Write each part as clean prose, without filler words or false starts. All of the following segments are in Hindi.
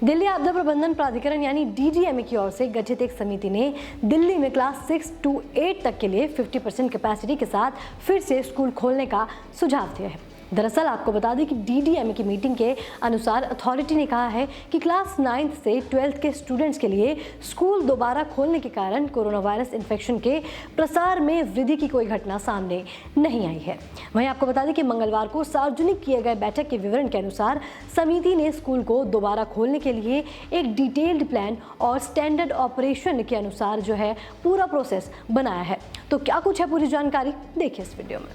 दिल्ली आपदा प्रबंधन प्राधिकरण यानी डीडीएमए की ओर से गठित एक समिति ने दिल्ली में क्लास 6 to 8 तक के लिए 50% कैपेसिटी के साथ फिर से स्कूल खोलने का सुझाव दिया है। दरअसल आपको बता दें कि डीडीएमए की मीटिंग के अनुसार अथॉरिटी ने कहा है कि क्लास 9th से 12th के स्टूडेंट्स के लिए स्कूल दोबारा खोलने के कारण कोरोना वायरस इन्फेक्शन के प्रसार में वृद्धि की कोई घटना सामने नहीं आई है। वहीं आपको बता दें कि मंगलवार को सार्वजनिक किए गए बैठक के विवरण के अनुसार समिति ने स्कूल को दोबारा खोलने के लिए एक डिटेल्ड प्लान और स्टैंडर्ड ऑपरेशन के अनुसार जो है पूरा प्रोसेस बनाया है। तो क्या कुछ है पूरी जानकारी देखिए इस वीडियो में।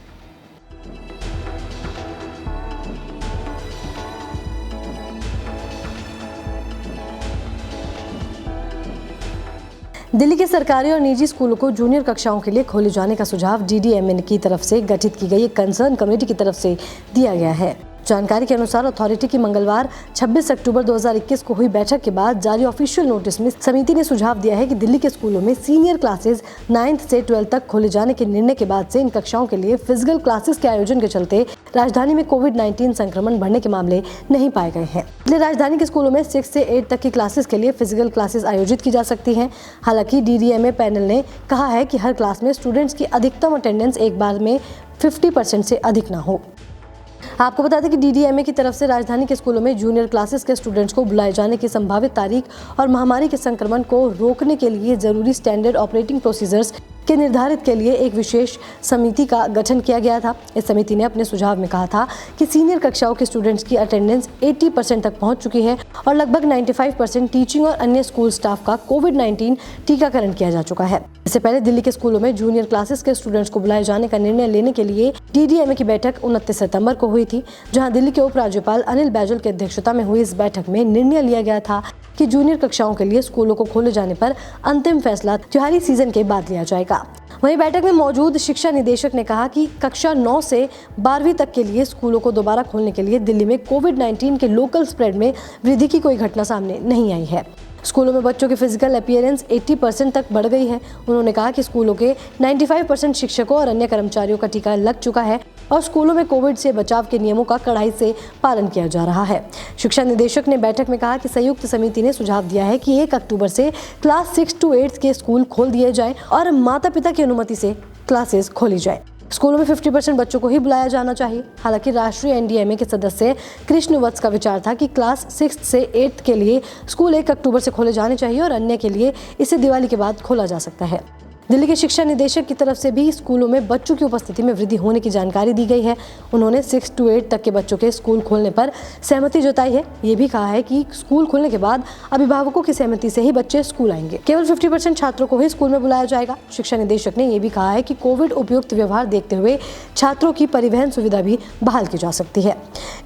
दिल्ली के सरकारी और निजी स्कूलों को जूनियर कक्षाओं के लिए खोले जाने का सुझाव डीडीएमए की तरफ से गठित की गई एक कंसर्न कमेटी की तरफ से दिया गया है। जानकारी के अनुसार अथॉरिटी की मंगलवार 26 अक्टूबर 2021 को हुई बैठक के बाद जारी ऑफिशियल नोटिस में समिति ने सुझाव दिया है कि दिल्ली के स्कूलों में सीनियर क्लासेस 9th से 12th तक खोले जाने के निर्णय के बाद से इन कक्षाओं के लिए फिजिकल क्लासेस के आयोजन के चलते राजधानी में कोविड-19 संक्रमण बढ़ने के मामले नहीं पाए गए हैं। इसलिए राजधानी के स्कूलों में 6 से 8 तक की क्लासेस के लिए फिजिकल क्लासेस आयोजित की जा सकती हैं। हालांकि डीडीएमए पैनल ने कहा है कि हर क्लास में स्टूडेंट्स की अधिकतम अटेंडेंस एक बार में 50% से अधिक न हो। आपको बता दें कि डीडीएमए की तरफ से राजधानी के स्कूलों में जूनियर क्लासेस के स्टूडेंट्स को बुलाए जाने की संभावित तारीख और महामारी के संक्रमण को रोकने के लिए जरूरी स्टैंडर्ड ऑपरेटिंग प्रोसीजर्स के निर्धारित के लिए एक विशेष समिति का गठन किया गया था। इस समिति ने अपने सुझाव में कहा था कि सीनियर कक्षाओं के स्टूडेंट्स की अटेंडेंस 80% तक पहुंच चुकी है और लगभग 95% टीचिंग और अन्य स्कूल स्टाफ का कोविड-19 टीकाकरण किया जा चुका है। इससे पहले दिल्ली के स्कूलों में जूनियर क्लासेस के स्टूडेंट्स को बुलाए जाने का निर्णय लेने के लिए डीडीएमए की बैठक 29 सितंबर को हुई थी, जहां दिल्ली के उपराज्यपाल अनिल बैजल की अध्यक्षता में हुई इस बैठक में निर्णय लिया गया था कि जूनियर कक्षाओं के लिए स्कूलों को खोले जाने पर अंतिम फैसला त्योहारी सीजन के बाद लिया जाएगा। वहीं बैठक में मौजूद शिक्षा निदेशक ने कहा कि कक्षा 9 से 12वीं तक के लिए स्कूलों को दोबारा खोलने के लिए दिल्ली में कोविड-19 के लोकल स्प्रेड में वृद्धि की कोई घटना सामने नहीं आई है। स्कूलों में बच्चों की फिजिकल अपीयरेंस 80% तक बढ़ गई है। उन्होंने कहा कि स्कूलों के 95% शिक्षकों और अन्य कर्मचारियों का टीका लग चुका है और स्कूलों में कोविड से बचाव के नियमों का कड़ाई से पालन किया जा रहा है। शिक्षा निदेशक ने बैठक में कहा कि संयुक्त समिति ने सुझाव दिया है कि 1 अक्टूबर से क्लास 6 to 8 के स्कूल खोल दिए जाएं और माता पिता की अनुमति से क्लासेस खोली जाए। स्कूलों में 50% बच्चों को ही बुलाया जाना चाहिए। हालांकि राष्ट्रीय एनडीएमए के सदस्य कृष्ण वत्स का विचार था कि क्लास 6 से 8 के लिए स्कूल 1 अक्टूबर से खोले जाने चाहिए और अन्य के लिए इसे दिवाली के बाद खोला जा सकता है। दिल्ली के शिक्षा निदेशक की तरफ से भी स्कूलों में बच्चों की उपस्थिति में वृद्धि होने की जानकारी दी गई है। उन्होंने 6 to 8 तक के बच्चों के स्कूल खोलने पर सहमति जताई है। ये भी कहा है कि स्कूल खोलने के बाद अभिभावकों की सहमति से ही बच्चे स्कूल आएंगे। केवल 50% छात्रों को ही स्कूल में बुलाया जाएगा। शिक्षा निदेशक ने यह भी कहा है कि कोविड उपयुक्त व्यवहार देखते हुए छात्रों की परिवहन सुविधा भी बहाल की जा सकती है।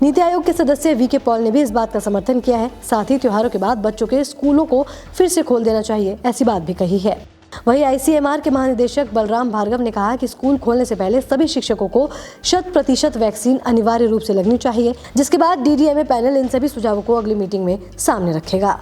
नीति आयोग के सदस्य वी के पॉल ने भी इस बात का समर्थन किया है। साथ ही त्योहारों के बाद बच्चों के स्कूलों को फिर से खोल देना चाहिए, ऐसी बात भी कही है। वहीं आईसीएमआर के महानिदेशक बलराम भार्गव ने कहा कि स्कूल खोलने से पहले सभी शिक्षकों को 100% वैक्सीन अनिवार्य रूप से लगनी चाहिए, जिसके बाद डीडीएमए पैनल इन सभी सुझावों को अगली मीटिंग में सामने रखेगा।